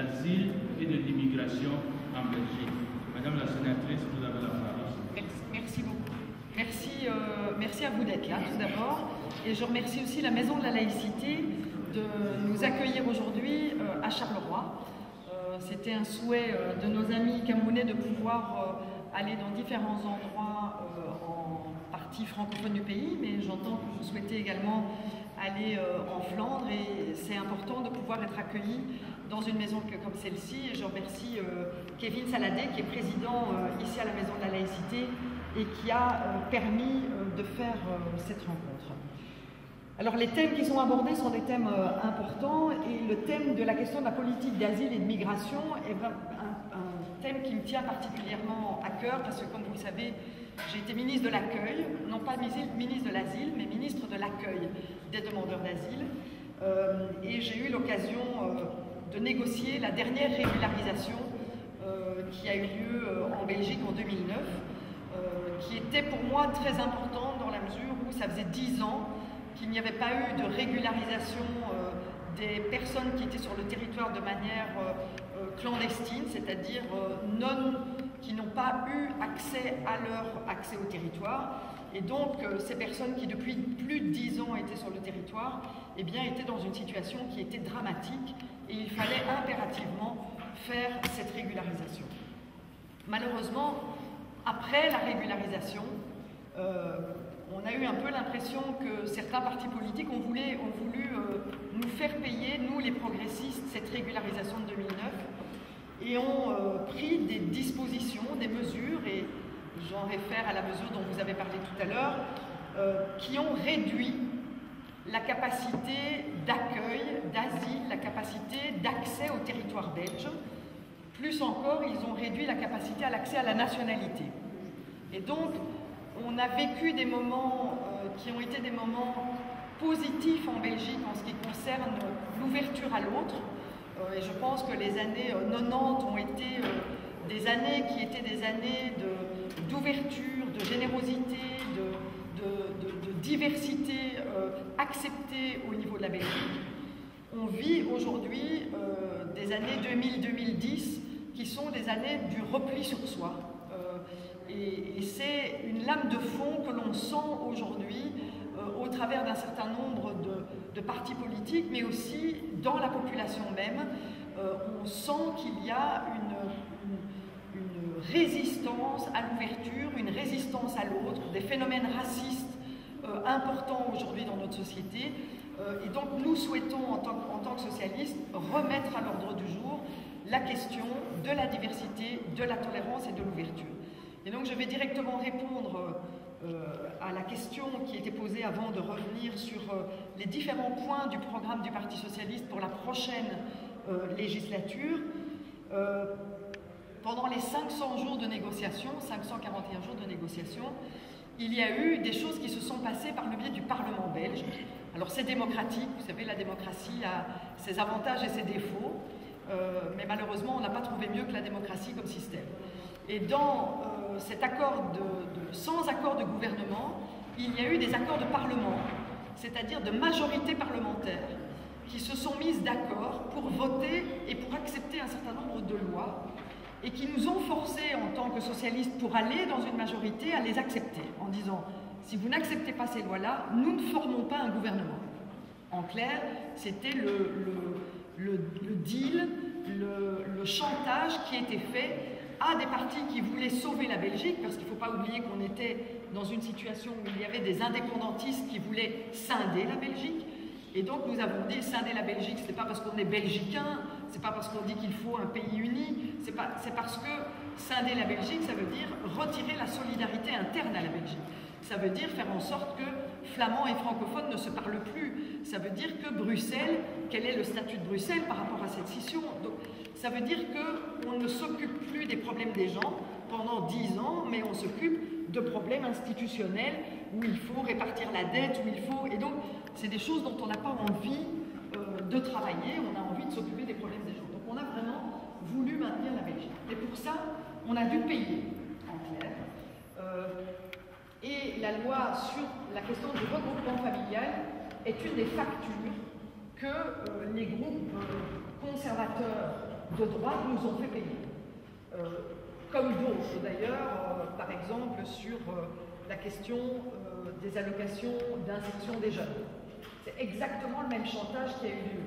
d'asile et de l'immigration en Belgique. Madame la sénatrice, vous avez la parole. Merci beaucoup. Merci à vous d'être là, tout d'abord. Et je remercie aussi la Maison de la Laïcité de nous accueillir aujourd'hui à Charleroi. C'était un souhait de nos amis camerounais de pouvoir aller dans différents endroits en partie francophone du pays, mais j'entends que vous souhaitez également aller en Flandre et c'est important de pouvoir être accueilli dans une maison comme celle-ci. Et je remercie Kevin Saladé qui est président ici à la Maison de la Laïcité et qui a permis de faire cette rencontre. Alors les thèmes qui sont abordés sont des thèmes importants et le thème de la question de la politique d'asile et de migration est un thème qui me tient particulièrement à cœur parce que comme vous le savez, j'ai été ministre de l'accueil, non pas ministre de l'asile, mais ministre de l'accueil des demandeurs d'asile et j'ai eu l'occasion de négocier la dernière régularisation qui a eu lieu en Belgique en 2009 qui était pour moi très importante dans la mesure où ça faisait 10 ans qu'il n'y avait pas eu de régularisation des personnes qui étaient sur le territoire de manière clandestine, c'est-à-dire qui n'ont pas eu accès à leur accès au territoire. Et donc, ces personnes qui, depuis plus de 10 ans étaient sur le territoire, eh bien, étaient dans une situation qui était dramatique et il fallait impérativement faire cette régularisation. Malheureusement, après la régularisation, on a eu un peu l'impression que certains partis politiques ont voulu nous faire payer, nous les progressistes, cette régularisation de 2009 et ont pris des dispositions, des mesures, et j'en réfère à la mesure dont vous avez parlé tout à l'heure, qui ont réduit la capacité d'accueil, d'asile, la capacité d'accès au territoire belge. Plus encore, ils ont réduit la capacité à l'accès à la nationalité. Et donc, on a vécu des moments qui ont été des moments positifs en Belgique en ce qui concerne l'ouverture à l'autre. Et je pense que les années 90 ont été des années qui étaient des années d'ouverture, de générosité, de diversité acceptée au niveau de la Belgique. On vit aujourd'hui des années 2000-2010 qui sont des années du repli sur soi. Et c'est une lame de fond que l'on sent aujourd'hui au travers d'un certain nombre de partis politiques, mais aussi dans la population même. On sent qu'il y a une résistance à l'ouverture, une résistance à l'autre, des phénomènes racistes importants aujourd'hui dans notre société. Et donc nous souhaitons, en tant que socialistes, remettre à l'ordre du jour la question de la diversité, de la tolérance et de l'ouverture. Et donc je vais directement répondre à la question qui était posée avant de revenir sur les différents points du programme du Parti socialiste pour la prochaine législature. Pendant les 500 jours de négociation, 541 jours de négociation, il y a eu des choses qui se sont passées par le biais du Parlement belge. Alors c'est démocratique, vous savez, la démocratie a ses avantages et ses défauts, mais malheureusement on n'a pas trouvé mieux que la démocratie comme système. Et dans cet accord sans accord de gouvernement, il y a eu des accords de parlement, c'est-à-dire de majorités parlementaires qui se sont mises d'accord pour voter et pour accepter un certain nombre de lois et qui nous ont forcés en tant que socialistes pour aller dans une majorité à les accepter en disant si vous n'acceptez pas ces lois-là, nous ne formons pas un gouvernement. En clair, c'était le deal, le chantage qui était fait à des partis qui voulaient sauver la Belgique, parce qu'il ne faut pas oublier qu'on était dans une situation où il y avait des indépendantistes qui voulaient scinder la Belgique. Et donc nous avons dit scinder la Belgique, ce n'est pas parce qu'on est belgicain, ce n'est pas parce qu'on dit qu'il faut un pays uni, c'est parce que scinder la Belgique, ça veut dire retirer la solidarité interne à la Belgique. Ça veut dire faire en sorte que flamands et francophones ne se parlent plus. Ça veut dire que Bruxelles, quel est le statut de Bruxelles par rapport à cette scission? Donc, ça veut dire qu'on ne s'occupe plus des problèmes des gens pendant 10 ans, mais on s'occupe de problèmes institutionnels où il faut répartir la dette, où il faut... Et donc, c'est des choses dont on n'a pas envie de travailler, on a envie de s'occuper des problèmes des gens. Donc, on a vraiment voulu maintenir la Belgique. Et pour ça, on a dû payer, en clair. Et la loi sur la question du regroupement familial est une des factures que les groupes conservateurs de droite nous ont fait payer. Comme d'autres d'ailleurs, par exemple sur la question des allocations d'insertion des jeunes. C'est exactement le même chantage qui a eu lieu.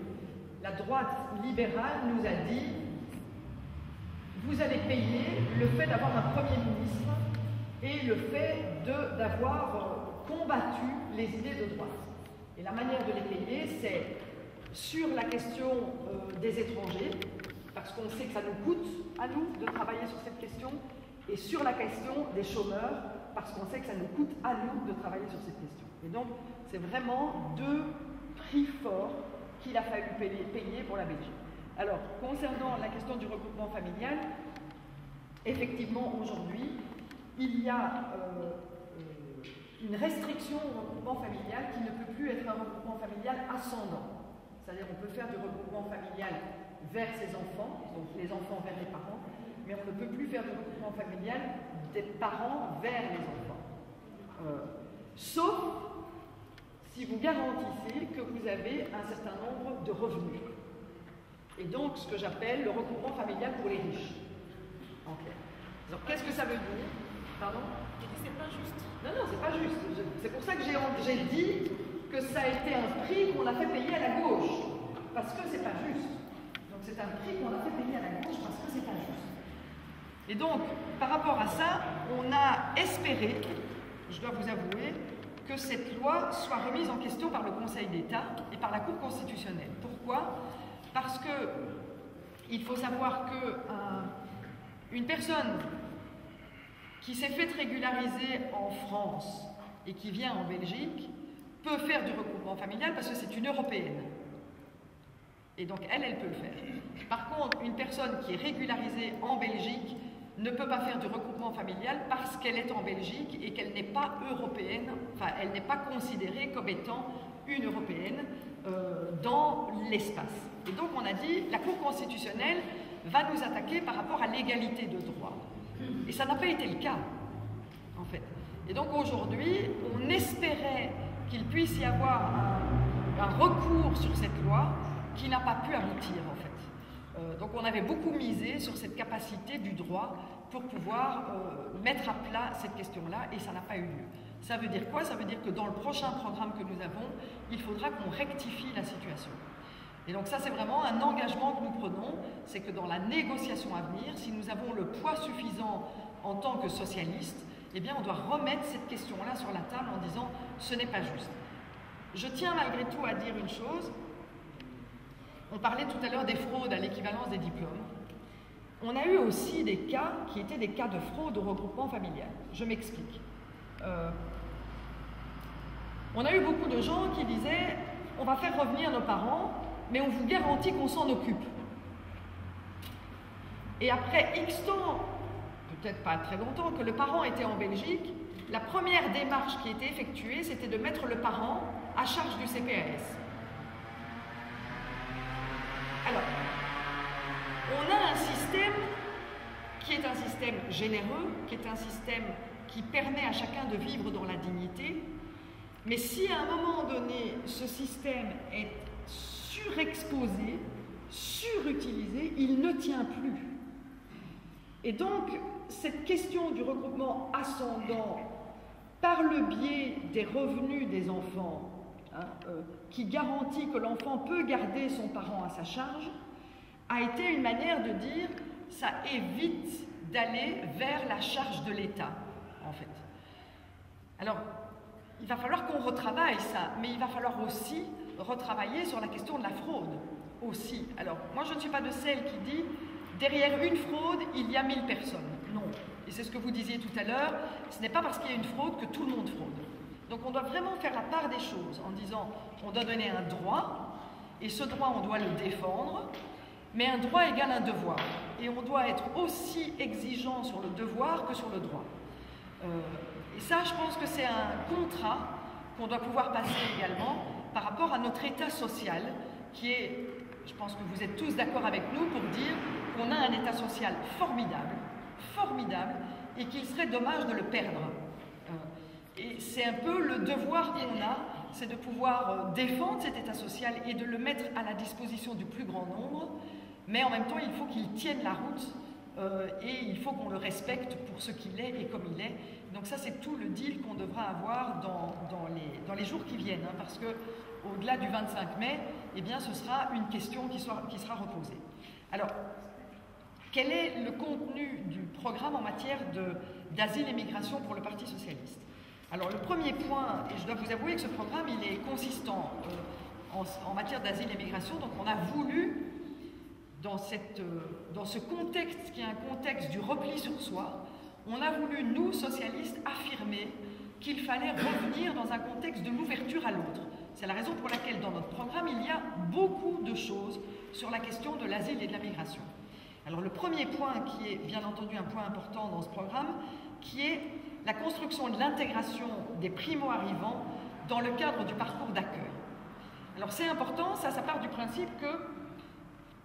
La droite libérale nous a dit « Vous allez payer le fait d'avoir un Premier ministre et le fait d'avoir combattu les idées de droite. » Et la manière de les payer, c'est sur la question des étrangers, parce qu'on sait que ça nous coûte à nous de travailler sur cette question, et sur la question des chômeurs, parce qu'on sait que ça nous coûte à nous de travailler sur cette question. Et donc, c'est vraiment deux prix forts qu'il a fallu payer pour la Belgique. Alors, concernant la question du regroupement familial, effectivement, aujourd'hui, il y a une restriction au regroupement familial qui ne peut plus être un regroupement familial ascendant. C'est-à-dire qu'on peut faire du regroupement familial vers ses enfants, donc les enfants vers les parents, mais on ne peut plus faire du regroupement familial des parents vers les enfants. Sauf si vous garantissez que vous avez un certain nombre de revenus. Et donc, ce que j'appelle le regroupement familial pour les riches. En clair. Alors, qu'est-ce que ça veut dire? Pardon? C'est pas juste. Non, non, c'est pas juste. C'est pour ça que j'ai dit que ça a été un prix qu'on a fait payer à la gauche. Parce que c'est pas juste. Donc, c'est un prix qu'on a fait payer à la gauche parce que c'est pas juste. Et donc, par rapport à ça, on a espéré, je dois vous avouer, que cette loi soit remise en question par le Conseil d'État et par la Cour constitutionnelle. Pourquoi? Parce que il faut savoir qu'une personne qui s'est faite régulariser en France et qui vient en Belgique peut faire du regroupement familial parce que c'est une Européenne. Et donc elle peut le faire. Par contre, une personne qui est régularisée en Belgique ne peut pas faire du regroupement familial parce qu'elle est en Belgique et qu'elle n'est pas européenne, enfin elle n'est pas considérée comme étant une européenne dans l'espace. Et donc on a dit, la Cour constitutionnelle va nous attaquer par rapport à l'égalité de droit. Et ça n'a pas été le cas, en fait. Et donc aujourd'hui, on espérait qu'il puisse y avoir un recours sur cette loi qui n'a pas pu aboutir, en fait. Donc on avait beaucoup misé sur cette capacité du droit pour pouvoir mettre à plat cette question-là, et ça n'a pas eu lieu. Ça veut dire quoi? Ça veut dire que dans le prochain programme que nous avons, il faudra qu'on rectifie la situation. Et donc ça, c'est vraiment un engagement que nous prenons, c'est que dans la négociation à venir, si nous avons le poids suffisant en tant que socialistes, eh bien on doit remettre cette question-là sur la table en disant « ce n'est pas juste ». Je tiens malgré tout à dire une chose. On parlait tout à l'heure des fraudes à l'équivalence des diplômes. On a eu aussi des cas qui étaient des cas de fraude au regroupement familial. Je m'explique. On a eu beaucoup de gens qui disaient « on va faire revenir nos parents, mais on vous garantit qu'on s'en occupe ». Et après X temps, peut-être pas très longtemps, que le parent était en Belgique, la première démarche qui était effectuée, c'était de mettre le parent à charge du CPAS. Alors, on a un système qui est un système généreux, qui est un système qui permet à chacun de vivre dans la dignité, mais si à un moment donné, ce système est surexposé, surutilisé, il ne tient plus. Et donc, cette question du regroupement ascendant par le biais des revenus des enfants, qui garantit que l'enfant peut garder son parent à sa charge, a été une manière de dire ça évite d'aller vers la charge de l'État, en fait. Alors, il va falloir qu'on retravaille ça, mais il va falloir aussi retravailler sur la question de la fraude, aussi. Alors, moi je ne suis pas de celle qui dit derrière une fraude, il y a 1000 personnes. Non. Et c'est ce que vous disiez tout à l'heure, ce n'est pas parce qu'il y a une fraude que tout le monde fraude. Donc on doit vraiment faire la part des choses en disant on doit donner un droit, et ce droit on doit le défendre, mais un droit égale un devoir. Et on doit être aussi exigeant sur le devoir que sur le droit. Et ça, je pense que c'est un contrat qu'on doit pouvoir passer également par rapport à notre état social, qui est, je pense que vous êtes tous d'accord avec nous pour dire qu'on a un état social formidable, formidable, et qu'il serait dommage de le perdre. Et c'est un peu le devoir qu'on a, c'est de pouvoir défendre cet état social et de le mettre à la disposition du plus grand nombre, mais en même temps, il faut qu'il tienne la route et il faut qu'on le respecte pour ce qu'il est et comme il est. Donc ça, c'est tout le deal qu'on devra avoir dans les jours qui viennent, hein, parce qu'au-delà du 25 mai, eh bien, ce sera une question qui sera reposée. Alors, quel est le contenu du programme en matière d'asile et migration pour le Parti socialiste? Alors, le premier point, et je dois vous avouer que ce programme, il est consistant en matière d'asile et migration, donc on a voulu, dans ce contexte qui est un contexte du repli sur soi, on a voulu, nous, socialistes, affirmer qu'il fallait revenir dans un contexte de l'ouverture à l'autre. C'est la raison pour laquelle, dans notre programme, il y a beaucoup de choses sur la question de l'asile et de la migration. Alors, le premier point, qui est bien entendu un point important dans ce programme, qui est la construction de l'intégration des primo-arrivants dans le cadre du parcours d'accueil. Alors, c'est important, ça part du principe que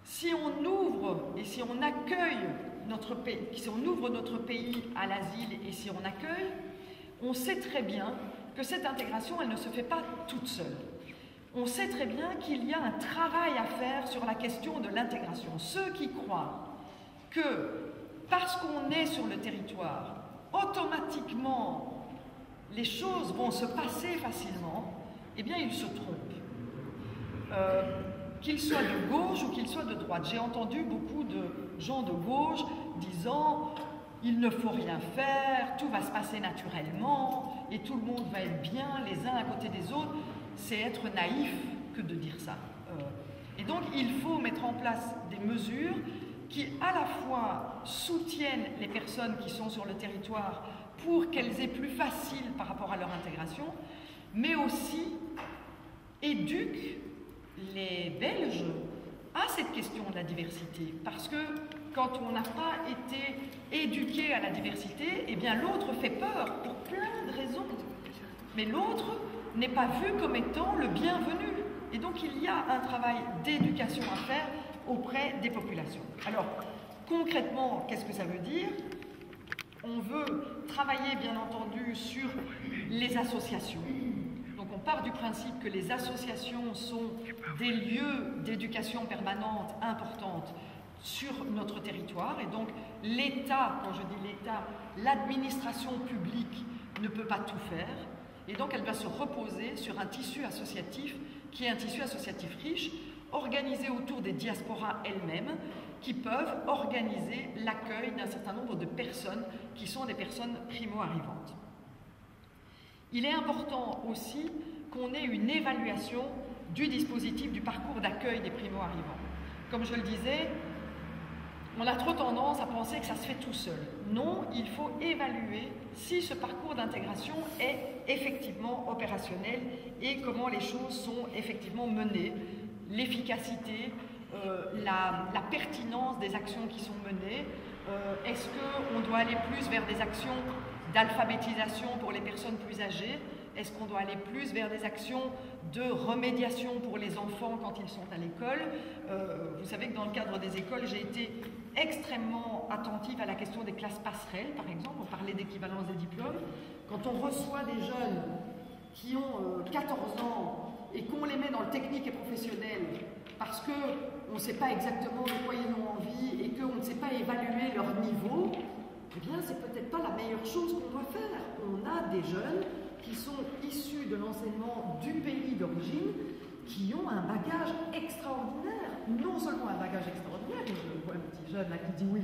si on ouvre et si on accueille notre pays, si on ouvre notre pays à l'asile et si on accueille, on sait très bien que cette intégration, elle ne se fait pas toute seule. On sait très bien qu'il y a un travail à faire sur la question de l'intégration. Ceux qui croient que parce qu'on est sur le territoire, automatiquement, les choses vont se passer facilement, eh bien, ils se trompent. Qu'ils soient de gauche ou qu'ils soient de droite. J'ai entendu beaucoup de gens de gauche disant « il ne faut rien faire, tout va se passer naturellement et tout le monde va être bien les uns à côté des autres ». C'est être naïf que de dire ça. Et donc, il faut mettre en place des mesures qui, à la fois, soutiennent les personnes qui sont sur le territoire pour qu'elles aient plus facile par rapport à leur intégration, mais aussi éduquent les Belges à cette question de la diversité. Parce que quand on n'a pas été éduqué à la diversité, eh bien l'autre fait peur pour plein de raisons. Mais l'autre n'est pas vu comme étant le bienvenu. Et donc il y a un travail d'éducation à faire auprès des populations. Alors, concrètement, qu'est-ce que ça veut dire? On veut travailler, bien entendu, sur les associations. Donc on part du principe que les associations sont des lieux d'éducation permanente importantes sur notre territoire. Et donc l'État, quand je dis l'État, l'administration publique ne peut pas tout faire. Et donc elle va se reposer sur un tissu associatif qui est un tissu associatif riche, organisé autour des diasporas elles-mêmes, qui peuvent organiser l'accueil d'un certain nombre de personnes qui sont des personnes primo-arrivantes. Il est important aussi qu'on ait une évaluation du dispositif du parcours d'accueil des primo-arrivants. Comme je le disais, on a trop tendance à penser que ça se fait tout seul. Non, il faut évaluer si ce parcours d'intégration est effectivement opérationnel et comment les choses sont effectivement menées, l'efficacité, la pertinence des actions qui sont menées. Est-ce qu'on doit aller plus vers des actions d'alphabétisation pour les personnes plus âgées? Est-ce qu'on doit aller plus vers des actions de remédiation pour les enfants quand ils sont à l'école? Vous savez que dans le cadre des écoles, j'ai été extrêmement attentive à la question des classes passerelles, par exemple. On parlait d'équivalence des diplômes. Quand on reçoit des jeunes qui ont 14 ans et qu'on les met dans le technique et professionnel parce qu'on ne sait pas exactement de quoi ils ont envie et qu'on ne sait pas évaluer leur niveau, eh bien, c'est peut-être pas la meilleure chose qu'on doit faire. On a des jeunes qui sont issus de l'enseignement du pays d'origine, qui ont un bagage extraordinaire. Non seulement un bagage extraordinaire, et je vois un petit jeune là qui dit oui,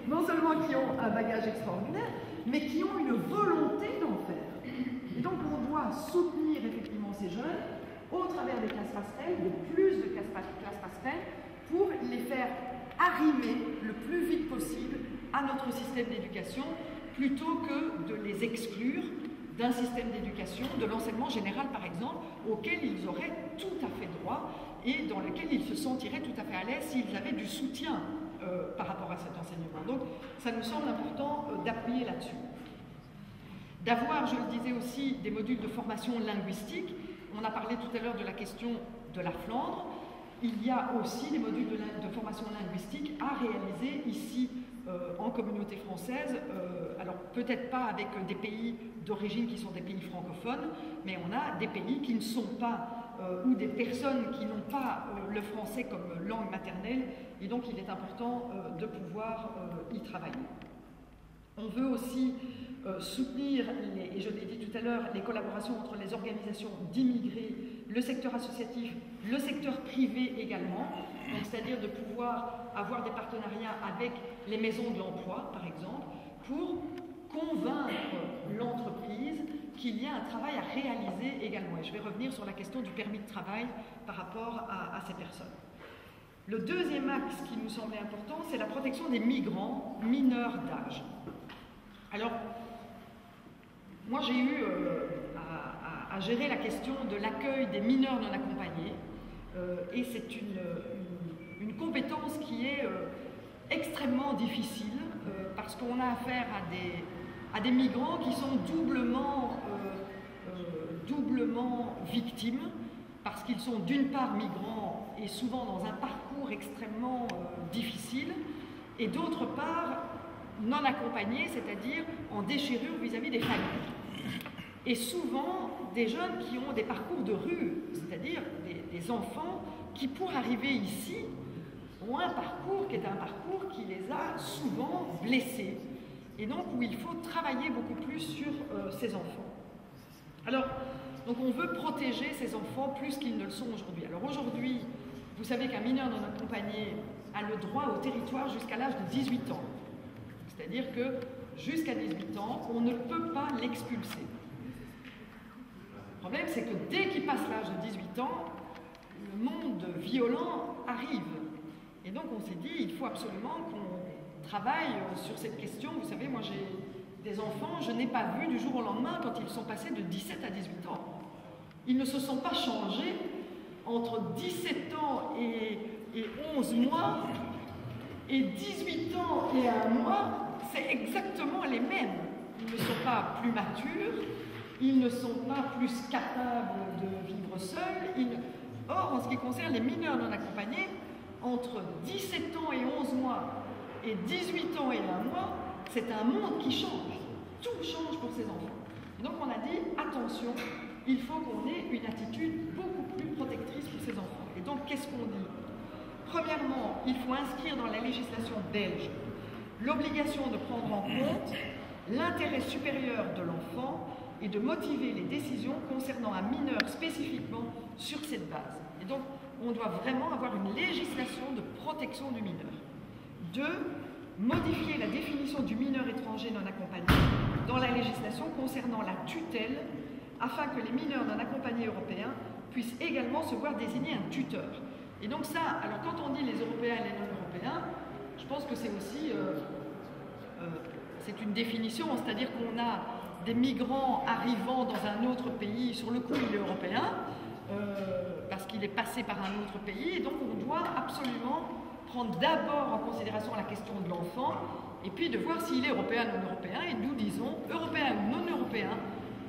non seulement qui ont un bagage extraordinaire, mais qui ont une volonté d'en faire. Et donc on doit soutenir effectivement ces jeunes au travers des classes passerelles, de plus de classes passerelles, pour les faire arrimer le plus vite possible à notre système d'éducation, plutôt que de les exclure d'un système d'éducation, de l'enseignement général par exemple, auquel ils auraient tout à fait droit et dans lequel ils se sentiraient tout à fait à l'aise s'ils avaient du soutien par rapport à cet enseignement. Donc ça nous semble important d'appuyer là-dessus. D'avoir, je le disais aussi, des modules de formation linguistique. On a parlé tout à l'heure de la question de la Flandre. Il y a aussi des modules de formation linguistique à réaliser ici en communauté française, alors peut-être pas avec des pays d'origine qui sont des pays francophones, mais on a des pays qui ne sont pas ou des personnes qui n'ont pas le français comme langue maternelle, et donc il est important de pouvoir y travailler. On veut aussi soutenir, et je l'ai dit tout à l'heure, les collaborations entre les organisations d'immigrés, le secteur associatif, le secteur privé également, c'est-à-dire de pouvoir avoir des partenariats avec les maisons de l'emploi, par exemple, pour convaincre l'entreprise qu'il y a un travail à réaliser également. Et je vais revenir sur la question du permis de travail par rapport à ces personnes. Le deuxième axe qui nous semblait important, c'est la protection des migrants mineurs d'âge. Alors, moi j'ai eu à gérer la question de l'accueil des mineurs non accompagnés, et c'est une compétence qui est extrêmement difficile, parce qu'on a affaire à des migrants qui sont doublement victimes, parce qu'ils sont d'une part migrants et souvent dans un parcours extrêmement difficile, et d'autre part non accompagnés, c'est-à-dire en déchirure vis-à-vis des familles. Et souvent des jeunes qui ont des parcours de rue, c'est-à-dire des enfants qui, pour arriver ici, ont un parcours qui est un parcours qui les a souvent blessés, et donc où il faut travailler beaucoup plus sur ces enfants. Alors, donc on veut protéger ces enfants plus qu'ils ne le sont aujourd'hui. Alors aujourd'hui, vous savez qu'un mineur non accompagné a le droit au territoire jusqu'à l'âge de 18 ans. C'est-à-dire que jusqu'à 18 ans, on ne peut pas l'expulser. Le problème, c'est que dès qu'il passe l'âge de 18 ans, le monde violent arrive. Et donc on s'est dit, il faut absolument qu'on travaille sur cette question. Vous savez, moi j'ai des enfants, je n'ai pas vu du jour au lendemain quand ils sont passés de 17 à 18 ans. Ils ne se sont pas changés entre 17 ans et 11 mois, et 18 ans et 1 mois, c'est exactement les mêmes. Ils ne sont pas plus matures, ils ne sont pas plus capables de vivre seuls. Or, en ce qui concerne les mineurs non accompagnés, entre 17 ans et 11 mois et 18 ans et 1 mois, c'est un monde qui change. Tout change pour ces enfants. Donc on a dit, attention, il faut qu'on ait une attitude beaucoup plus protectrice pour ces enfants. Et donc, qu'est-ce qu'on dit? Premièrement, il faut inscrire dans la législation belge l'obligation de prendre en compte l'intérêt supérieur de l'enfant et de motiver les décisions concernant un mineur spécifiquement sur cette base. Et donc, on doit vraiment avoir une législation de protection du mineur. 2. Modifier la définition du mineur étranger non accompagné dans la législation concernant la tutelle, afin que les mineurs non accompagnés européens puissent également se voir désigner un tuteur. Et donc ça, alors quand on dit les Européens et les non-Européens, je pense que c'est aussi c'est une définition, c'est-à-dire qu'on a des migrants arrivant dans un autre pays, sur le coup il est européen, parce qu'il est passé par un autre pays, et donc on doit absolument prendre d'abord en considération la question de l'enfant, et puis de voir s'il est européen ou non-européen, et nous disons, européen ou non-européen,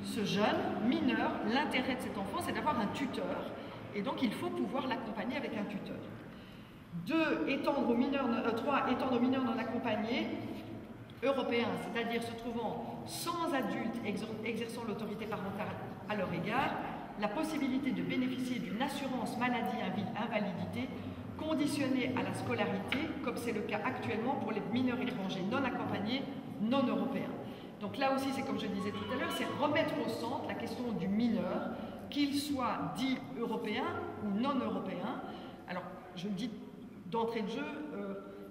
ce jeune mineur, l'intérêt de cet enfant, c'est d'avoir un tuteur, et donc il faut pouvoir l'accompagner avec un tuteur. 3. Étendre aux mineurs non accompagnés européens, c'est-à-dire se trouvant sans adulte exerçant l'autorité parentale à leur égard, la possibilité de bénéficier d'une assurance maladie-invalidité conditionnée à la scolarité, comme c'est le cas actuellement pour les mineurs étrangers non accompagnés non européens. Donc là aussi, c'est comme je disais tout à l'heure, c'est remettre au centre la question du mineur, qu'il soit dit européen ou non européen. Alors, je le dis d'entrée de jeu,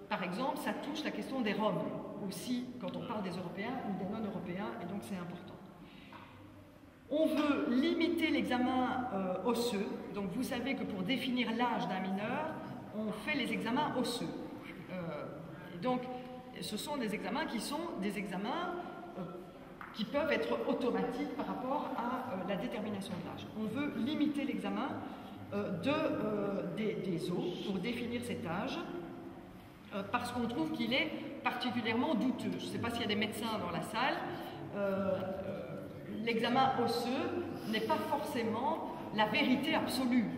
par exemple, ça touche la question des Roms aussi, quand on parle des Européens ou des non-Européens, et donc c'est important. On veut limiter l'examen osseux. Donc vous savez que pour définir l'âge d'un mineur, on fait les examens osseux. Donc ce sont des examens qui sont des examens qui peuvent être automatiques par rapport à la détermination de l'âge. On veut limiter l'examen des os pour définir cet âge, parce qu'on trouve qu'il est particulièrement douteux. Je ne sais pas s'il y a des médecins dans la salle. L'examen osseux n'est pas forcément la vérité absolue.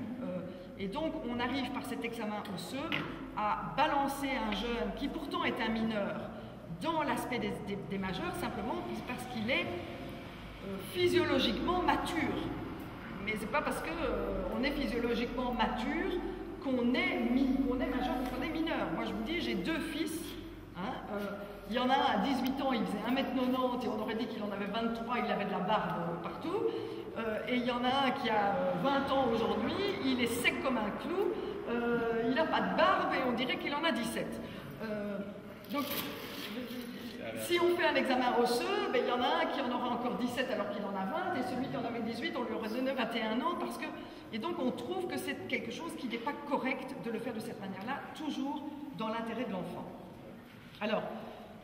Et donc, on arrive par cet examen osseux à balancer un jeune qui pourtant est un mineur dans l'aspect des majeurs, simplement parce qu'il est physiologiquement mature. Mais c'est pas parce qu'on est physiologiquement mature qu'on est majeur ou qu'on est mineur. Moi je vous dis, j'ai 2 fils. Hein, il y en a un à 18 ans, il faisait 1m90 et on aurait dit qu'il en avait 23, il avait de la barbe partout. Et il y en a un qui a 20 ans aujourd'hui, il est sec comme un clou, il n'a pas de barbe et on dirait qu'il en a 17. Donc, si on fait un examen osseux, ben, il y en a un qui en aura encore 17 alors qu'il en a 20, et celui qui en avait 18, on lui aurait donné 21 ans, parce que... Et donc on trouve que c'est quelque chose qui n'est pas correct de le faire de cette manière-là, toujours dans l'intérêt de l'enfant. Alors,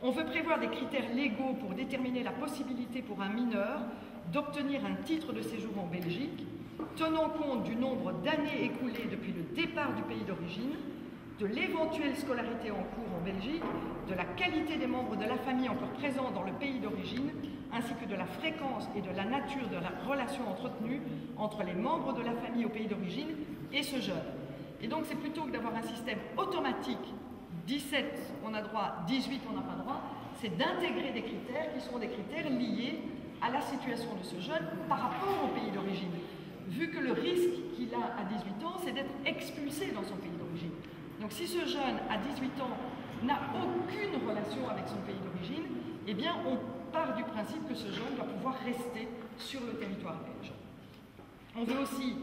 on veut prévoir des critères légaux pour déterminer la possibilité pour un mineur d'obtenir un titre de séjour en Belgique, tenant compte du nombre d'années écoulées depuis le départ du pays d'origine, de l'éventuelle scolarité en cours en Belgique, de la qualité des membres de la famille encore présents dans le pays d'origine, ainsi que de la fréquence et de la nature de la relation entretenue entre les membres de la famille au pays d'origine et ce jeune. Et donc c'est plutôt que d'avoir un système automatique, 17 on a droit, 18 on n'a pas droit, c'est d'intégrer des critères qui sont des critères liés à la situation de ce jeune par rapport au pays d'origine. Vu que le risque qu'il a à 18 ans, c'est d'être expulsé dans son pays d'origine. Donc si ce jeune à 18 ans n'a aucune relation avec son pays d'origine, eh bien on part du principe que ce jeune doit pouvoir rester sur le territoire belge. On veut aussi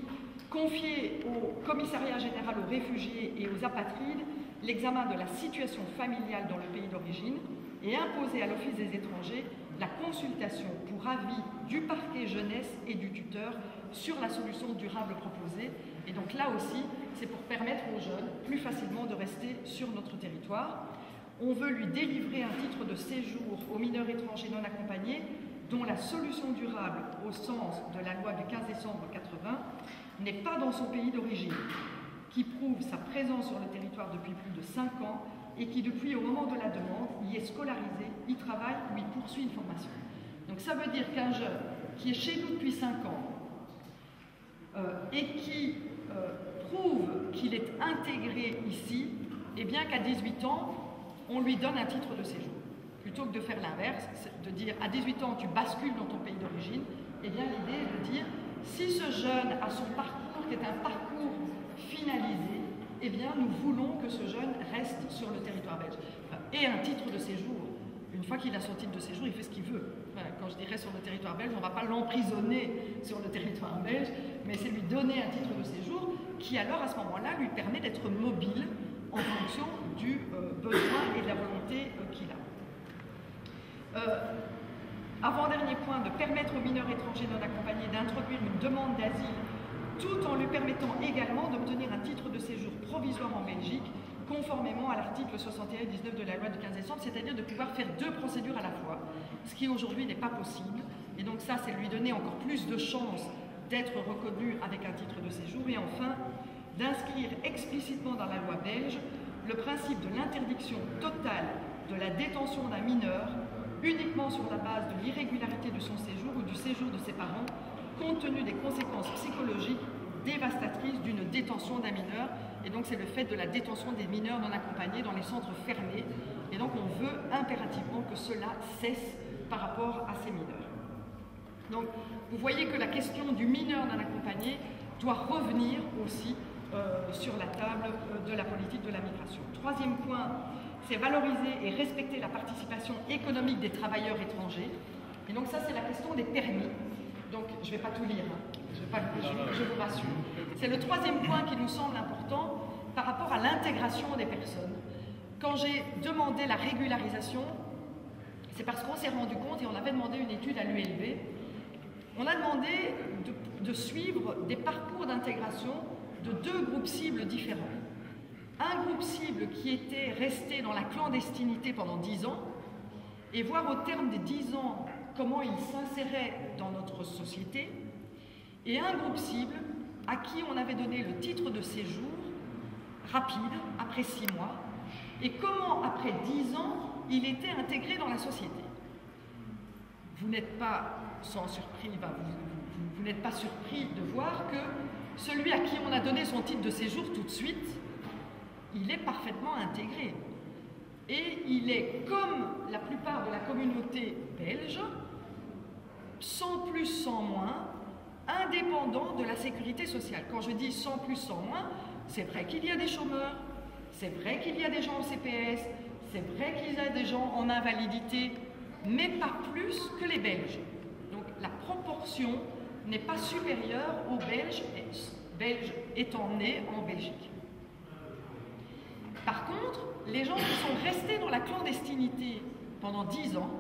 confier au Commissariat général aux réfugiés et aux apatrides l'examen de la situation familiale dans le pays d'origine et imposer à l'Office des étrangers la consultation pour avis du parquet jeunesse et du tuteur sur la solution durable proposée. Et donc là aussi, c'est pour permettre aux jeunes plus facilement de rester sur notre territoire. On veut lui délivrer un titre de séjour aux mineurs étrangers non accompagnés dont la solution durable au sens de la loi du 15 décembre 80 n'est pas dans son pays d'origine, qui prouve sa présence sur le territoire depuis plus de 5 ans et qui, depuis au moment de la demande, y est scolarisé, y travaille ou y poursuit une formation. Donc ça veut dire qu'un jeune qui est chez nous depuis 5 ans et qui prouve qu'il est intégré ici, eh bien qu'à 18 ans, on lui donne un titre de séjour. Plutôt que de faire l'inverse, de dire à 18 ans tu bascules dans ton pays d'origine, eh bien l'idée est de dire si ce jeune a son parcours qui est un parcours finalisé, eh bien nous voulons que ce jeune reste sur le territoire belge. Et un titre de séjour, une fois qu'il a son titre de séjour, il fait ce qu'il veut. Quand je dirais sur le territoire belge, on ne va pas l'emprisonner sur le territoire belge, mais c'est lui donner un titre de séjour qui alors à ce moment-là lui permet d'être mobile en fonction du besoin et de la volonté qu'il a. Avant-dernier point, de permettre aux mineurs étrangers non accompagnés d'introduire une demande d'asile tout en lui permettant également d'obtenir un titre de séjour provisoire en Belgique conformément à l'article 61-19 de la loi du 15 décembre, c'est-à-dire de pouvoir faire 2 procédures à la fois, ce qui aujourd'hui n'est pas possible. Et donc ça, c'est lui donner encore plus de chances d'être reconnu avec un titre de séjour. Et enfin, d'inscrire explicitement dans la loi belge le principe de l'interdiction totale de la détention d'un mineur uniquement sur la base de l'irrégularité de son séjour ou du séjour de ses parents, compte tenu des conséquences psychologiques dévastatrices d'une détention d'un mineur. Et donc c'est le fait de la détention des mineurs non accompagnés dans les centres fermés. Et donc on veut impérativement que cela cesse par rapport à ces mineurs. Donc vous voyez que la question du mineur non accompagné doit revenir aussi sur la table de la politique de la migration. Troisième point, c'est valoriser et respecter la participation économique des travailleurs étrangers. Et donc ça, c'est la question des permis. Donc, je ne vais pas tout lire, hein. Je vous rassure. C'est le troisième point qui nous semble important par rapport à l'intégration des personnes. Quand j'ai demandé la régularisation, c'est parce qu'on s'est rendu compte, et on avait demandé une étude à l'ULB, on a demandé de suivre des parcours d'intégration de 2 groupes cibles différents. Un groupe cible qui était resté dans la clandestinité pendant 10 ans, et voir au terme des 10 ans comment il s'insérait dans notre société, et un groupe cible à qui on avait donné le titre de séjour rapide, après 6 mois, et comment, après 10 ans, il était intégré dans la société. Vous n'êtes pas sans surprise, vous n'êtes pas surpris de voir que celui à qui on a donné son titre de séjour tout de suite, il est parfaitement intégré. Et il est, comme la plupart de la communauté belge, sans plus, sans moins, indépendant de la sécurité sociale. Quand je dis 100 plus 100 moins, c'est vrai qu'il y a des chômeurs, c'est vrai qu'il y a des gens au CPS, c'est vrai qu'il y a des gens en invalidité, mais pas plus que les Belges. Donc la proportion n'est pas supérieure aux Belges, Belges étant nés en Belgique. Par contre, les gens qui sont restés dans la clandestinité pendant 10 ans,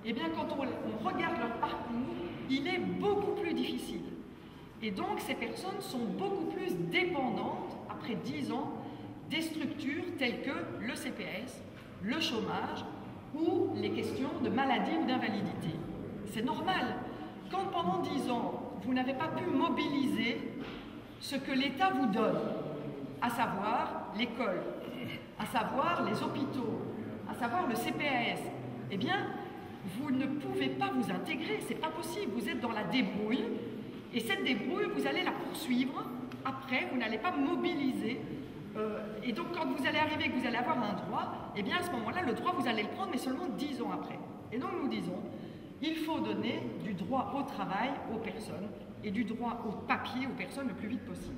eh bien quand on regarde leur parcours, il est beaucoup plus difficile. Et donc ces personnes sont beaucoup plus dépendantes, après 10 ans, des structures telles que le CPS, le chômage ou les questions de maladie ou d'invalidité. C'est normal. Quand pendant 10 ans, vous n'avez pas pu mobiliser ce que l'État vous donne, à savoir l'école, à savoir les hôpitaux, à savoir le CPAS, eh bien, vous ne pouvez pas vous intégrer, c'est pas possible, vous êtes dans la débrouille, et cette débrouille, vous allez la poursuivre, après, vous n'allez pas mobiliser, et donc quand vous allez arriver, que vous allez avoir un droit, eh bien à ce moment-là, le droit, vous allez le prendre, mais seulement 10 ans après. Et donc nous disons, il faut donner du droit au travail aux personnes, et du droit au papier aux personnes le plus vite possible.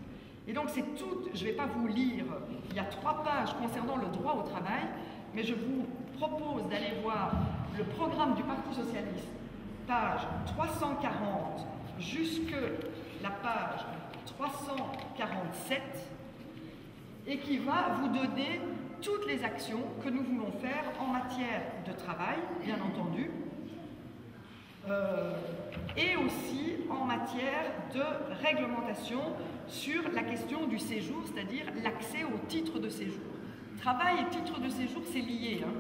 Et donc c'est tout, je ne vais pas vous lire, il y a 3 pages concernant le droit au travail, mais je vous propose d'aller voir le programme du Parti socialiste, page 340 jusque la page 347, et qui va vous donner toutes les actions que nous voulons faire en matière de travail, bien entendu, et aussi en matière de réglementation sur la question du séjour, c'est-à-dire l'accès au titre de séjour. Travail et titre de séjour, c'est lié. Hein.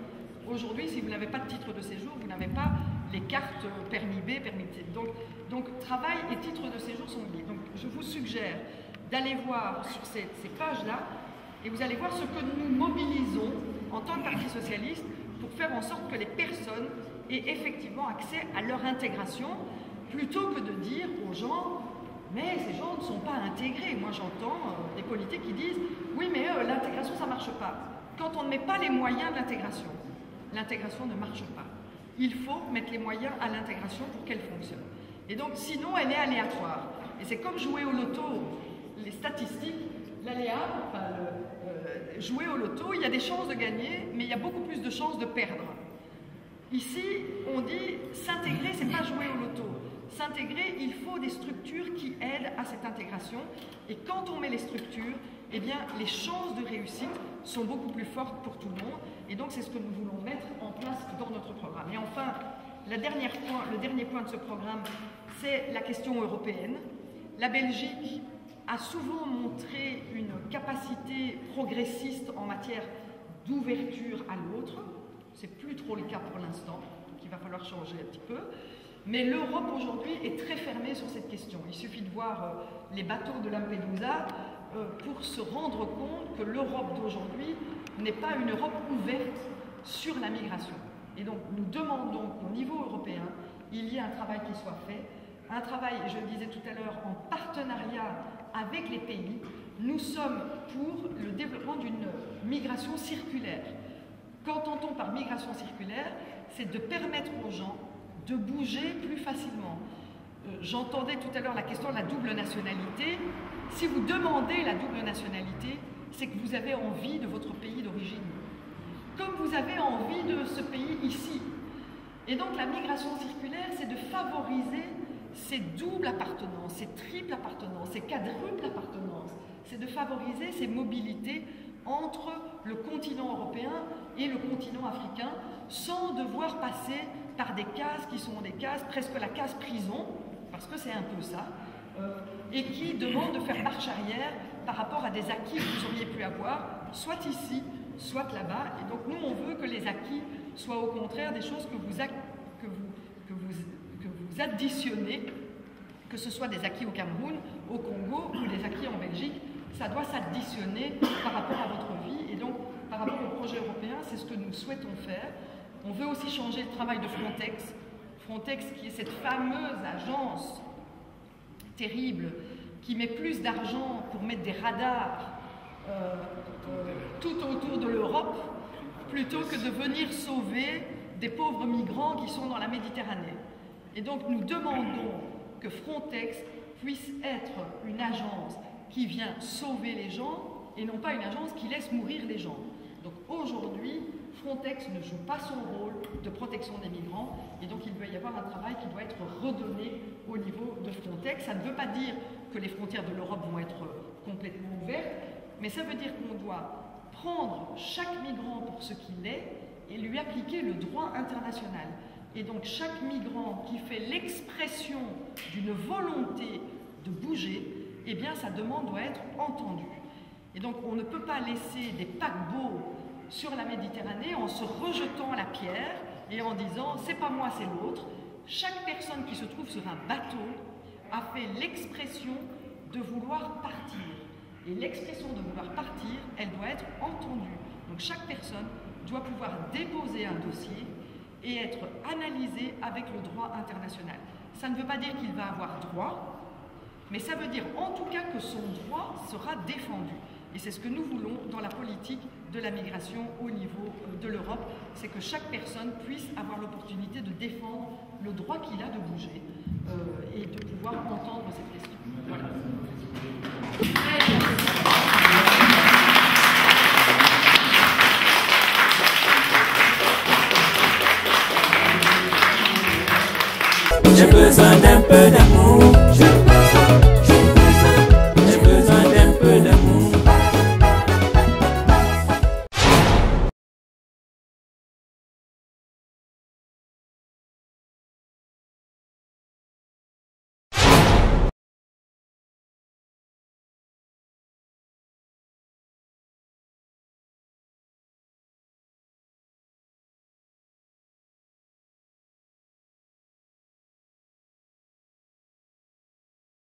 Aujourd'hui, si vous n'avez pas de titre de séjour, vous n'avez pas les cartes permis B, permis C. Donc, travail et titre de séjour sont liés. Donc, je vous suggère d'aller voir sur ces pages-là, et vous allez voir ce que nous mobilisons en tant que Parti socialiste pour faire en sorte que les personnes aient effectivement accès à leur intégration, plutôt que de dire aux gens « mais ces gens ne sont pas intégrés ». Moi j'entends des politiques qui disent « oui mais l'intégration ça ne marche pas ». Quand on ne met pas les moyens de l'intégration ne marche pas. Il faut mettre les moyens à l'intégration pour qu'elle fonctionne. Et donc sinon elle est aléatoire. Et c'est comme jouer au loto, les statistiques, l'aléa, enfin, jouer au loto, il y a des chances de gagner, mais il y a beaucoup plus de chances de perdre. Ici, on dit s'intégrer, c'est pas jouer au loto. S'intégrer, il faut des structures qui aident à cette intégration. Et quand on met les structures, eh bien, les chances de réussite sont beaucoup plus fortes pour tout le monde. Et donc, c'est ce que nous voulons mettre en place dans notre programme. Et enfin, le dernier point de ce programme, c'est la question européenne. La Belgique a souvent montré une capacité progressiste en matière d'ouverture à l'autre. C'est plus trop le cas pour l'instant, donc il va falloir changer un petit peu. Mais l'Europe aujourd'hui est très fermée sur cette question. Il suffit de voir les bateaux de Lampedusa pour se rendre compte que l'Europe d'aujourd'hui n'est pas une Europe ouverte sur la migration. Et donc nous demandons qu'au niveau européen, il y ait un travail qui soit fait, un travail, je le disais tout à l'heure, en partenariat avec les pays. Nous sommes pour le développement d'une migration circulaire. Qu'entend-on par migration circulaire? C'est de permettre aux gens de bouger plus facilement. J'entendais tout à l'heure la question de la double nationalité. Si vous demandez la double nationalité, c'est que vous avez envie de votre pays d'origine, comme vous avez envie de ce pays ici. Et donc la migration circulaire, c'est de favoriser ces doubles appartenances, ces triples appartenances, ces quadruples appartenances. C'est de favoriser ces mobilités entre le continent européen et le continent africain, sans devoir passer par des cases qui sont des cases, presque la case prison, parce que c'est un peu ça, et qui demandent de faire marche arrière par rapport à des acquis que vous auriez pu avoir, soit ici, soit là-bas. Et donc nous, on veut que les acquis soient au contraire des choses que vous additionnez, que ce soit des acquis au Cameroun, au Congo ou des acquis en Belgique. Ça doit s'additionner par rapport à votre vie. Et donc, par rapport au projet européen, c'est ce que nous souhaitons faire. On veut aussi changer le travail de Frontex. Frontex, qui est cette fameuse agence terrible, qui met plus d'argent pour mettre des radars tout autour de l'Europe, plutôt que de venir sauver des pauvres migrants qui sont dans la Méditerranée. Et donc, nous demandons que Frontex puisse être une agence qui vient sauver les gens et non pas une agence qui laisse mourir les gens. Donc aujourd'hui, Frontex ne joue pas son rôle de protection des migrants et donc il doit y avoir un travail qui doit être redonné au niveau de Frontex. Ça ne veut pas dire que les frontières de l'Europe vont être complètement ouvertes, mais ça veut dire qu'on doit prendre chaque migrant pour ce qu'il est et lui appliquer le droit international. Et donc chaque migrant qui fait l'expression d'une volonté de bouger, eh bien sa demande doit être entendue. Et donc on ne peut pas laisser des paquebots sur la Méditerranée en se rejetant la pierre et en disant « c'est pas moi, c'est l'autre ». Chaque personne qui se trouve sur un bateau a fait l'expression de vouloir partir. Et l'expression de vouloir partir, elle doit être entendue. Donc chaque personne doit pouvoir déposer un dossier et être analysée avec le droit international. Ça ne veut pas dire qu'il va avoir droit, mais ça veut dire en tout cas que son droit sera défendu. Et c'est ce que nous voulons dans la politique de la migration au niveau de l'Europe, c'est que chaque personne puisse avoir l'opportunité de défendre le droit qu'il a de bouger et de pouvoir entendre cette question. Voilà. J'ai besoin d'un peu d'amour.